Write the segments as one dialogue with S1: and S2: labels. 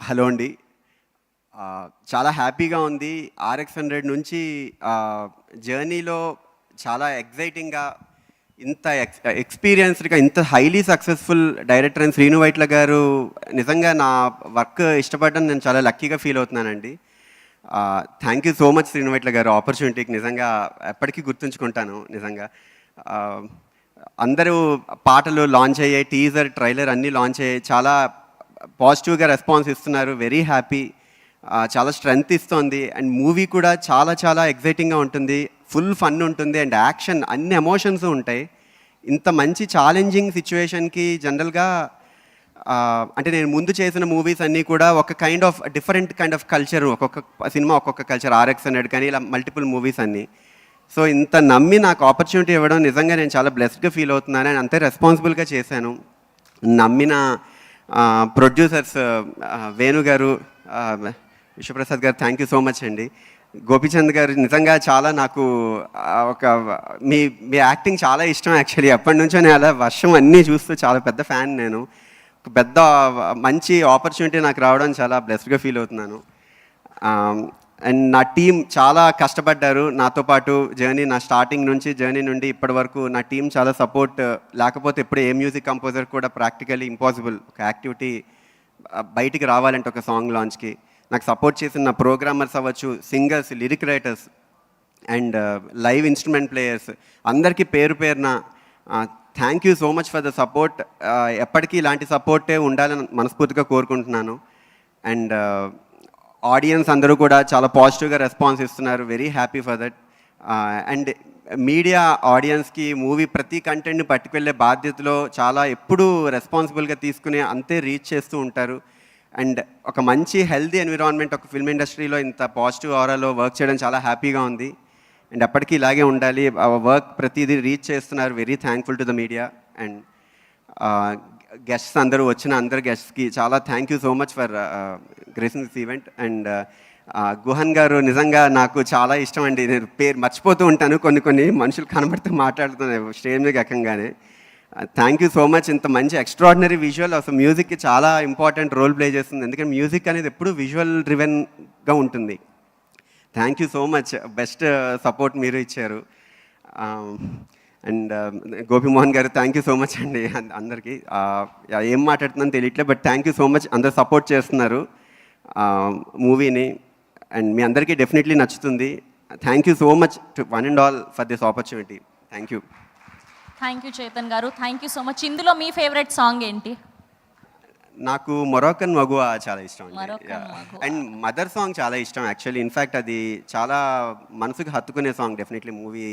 S1: Hello అండి. చాలా హ్యాపీగా ఉంది. RX100 నుంచి జర్నీలో చాలా ఎక్సైటింగ్‌గా ఇంత ఎక్స్‌పీరియన్స్డ్‌గా ఇంత హైలీ సక్సెస్‌ఫుల్ డైరెక్టర్ అయిన శ్రీను వైట్ల గారు నిజంగా నా వర్క్ ఇష్టపడడం నేను చాలా లక్కీగా ఫీల్ అవుతున్నానండి. Thank you so much Srinu Vaitla garu ఆపర్చునిటీకి నిజంగా ఎప్పటికీ గుర్తుంచుకుంటాను నిజంగా. అందరూ పాటలు లాంచ్ అయ్యాయి, టీజర్, ట్రైలర్ అన్నీ లాంచ్ అయ్యాయి. చాలా పాజిటివ్గా రెస్పాన్స్ ఇస్తున్నారు. Very happy. చాలా స్ట్రెంగ్త్ ఇస్తోంది. అండ్ మూవీ కూడా చాలా చాలా ఎగ్జైటింగ్గా ఉంటుంది. ఫుల్ ఫన్ ఉంటుంది అండ్ యాక్షన్ అన్ని ఎమోషన్స్ ఉంటాయి. ఇంత మంచి ఛాలెంజింగ్ సిచ్యువేషన్కి జనరల్గా అంటే నేను ముందు చేసిన మూవీస్ అన్నీ కూడా ఒక డిఫరెంట్ కైండ్ ఆఫ్ కల్చర్, ఒక్కొక్క సినిమా ఒక్కొక్క కల్చర్, RX100 కానీ ఇలా మల్టిపుల్ మూవీస్ అన్నీ. సో ఇంత నమ్మి నాకు ఆపర్చునిటీ ఇవ్వడం నిజంగా నేను చాలా బ్లెస్డ్గా ఫీల్ అవుతున్నాను. అండ్ అంతే రెస్పాన్సిబుల్గా చేశాను. నమ్మిన ప్రొడ్యూసర్స్ వేణు గారు, విశ్వప్రసాద్ గారు, థ్యాంక్ యూ సో మచ్ అండి. గోపీచంద్ గారు నిజంగా చాలా నాకు ఒక మీ మీ యాక్టింగ్ చాలా ఇష్టం. యాక్చువల్లీ ఎప్పటి నుంచో నేను అలా వర్షం అన్నీ చూస్తూ చాలా పెద్ద ఫ్యాన్. నేను ఒక పెద్ద మంచి ఆపర్చునిటీ నాకు రావడం చాలా బ్లెస్డ్గా ఫీల్ అవుతున్నాను. అండ్ నా టీం చాలా కష్టపడ్డారు నాతో పాటు. నా స్టార్టింగ్ నుంచి జర్నీ నుండి ఇప్పటి వరకు నా టీం చాలా సపోర్ట్. లేకపోతే ఎప్పుడు ఏ మ్యూజిక్ కంపోజర్ కూడా ప్రాక్టికల్లీ ఇంపాసిబుల్ ఒక యాక్టివిటీ బయటికి రావాలంటే ఒక సాంగ్ లాంచ్కి. నాకు సపోర్ట్ చేసిన నా ప్రోగ్రామర్స్ అవ్వచ్చు, singers, lyric writers and live instrument players అందరికీ పేరు పేరున thank you so much for the support. ఎప్పటికీ ఇలాంటి సపోర్టే ఉండాలని మనస్ఫూర్తిగా కోరుకుంటున్నాను. అండ్ ఆడియన్స్ అందరూ కూడా చాలా పాజిటివ్గా రెస్పాన్స్ ఇస్తున్నారు. Very happy for that. And media ఆడియన్స్కి మూవీ ప్రతి కంటెంట్ని పట్టుకెళ్ళే బాధ్యతలో చాలా ఎప్పుడూ రెస్పాన్సిబుల్గా తీసుకుని అంతే రీచ్ చేస్తూ ఉంటారు. అండ్ ఒక మంచి హెల్తీ ఎన్విరాన్మెంట్ ఒక ఫిల్మ్ ఇండస్ట్రీలో ఇంత పాజిటివ్ ఆరాలో వర్క్ చేయడం చాలా హ్యాపీగా ఉంది. అండ్ ఎప్పటికీ ఇలాగే ఉండాలి. వర్క్ ప్రతిదీ రీచ్ చేస్తున్నారు. Very thankful to the media. And guests అందరూ వచ్చిన అందరు గెస్ట్స్కి చాలా thank you so much for gracing this event. And Guhan గారు నిజంగా నాకు చాలా ఇష్టం అండి. నేను పేరు మర్చిపోతూ ఉంటాను, కొన్ని మనుషులు కనబడితే మాట్లాడుతున్నాను స్టేజ్ మీద ఎక్కంగానే. Thank you so much. ఇంత మంచి ఎక్స్ట్రాడినరీ విజువల్ అసలు మ్యూజిక్కి చాలా ఇంపార్టెంట్ రోల్ ప్లే చేస్తుంది. ఎందుకంటే మ్యూజిక్ అనేది ఎప్పుడు విజువల్ డ్రివెన్గా ఉంటుంది. Thank you so much. Best support మీరు ఇచ్చారు. అండ్ గోపిమోహన్ గారు థ్యాంక్ యూ సో మచ్ అండి. అందరికీ ఏం మాట్లాడుతుందని తెలియట్లేదు, but thank you so much. అందరు సపోర్ట్ చేస్తున్నారు మూవీని. అండ్ మీ అందరికీ డెఫినెట్లీ నచ్చుతుంది. Thank you so much to one and all for this opportunity. Thank you.
S2: Thank you Chetan garu. Thank you so much. ఇందులో మీ ఫేవరెట్ సాంగ్ ఏంటి?
S1: నాకు మొరాకన్ మగువా చాలా ఇష్టం అండ్ మదర్ సాంగ్ చాలా ఇష్టం యాక్చువల్లీ. ఇన్ఫ్యాక్ట్ అది చాలా మనసుకు హత్తుకునే సాంగ్. డెఫినెట్లీ మూవీ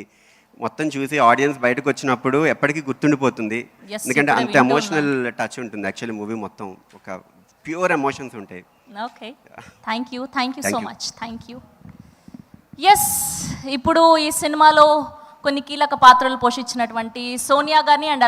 S1: మొత్తం చూసి ఆడియన్స్ బయటకు వచ్చినప్పుడు ఎప్పటికీ గుర్తుండిపోతుంది. ఎందుకంటే అంత ఎమోషనల్ టచ్ ఉంటుంది యాక్చువల్లీ మూవీ మొత్తం. ఒక ప్యూర్ ఎమోషన్స్ ఉంటాయి.
S2: Okay, thank you so much. Thank you. Yes, ఇప్పుడు ఈ సినిమాలో కొన్ని కీలక పాత్రలు పోషించినటువంటి సోనియా గారిని అండ్ అలా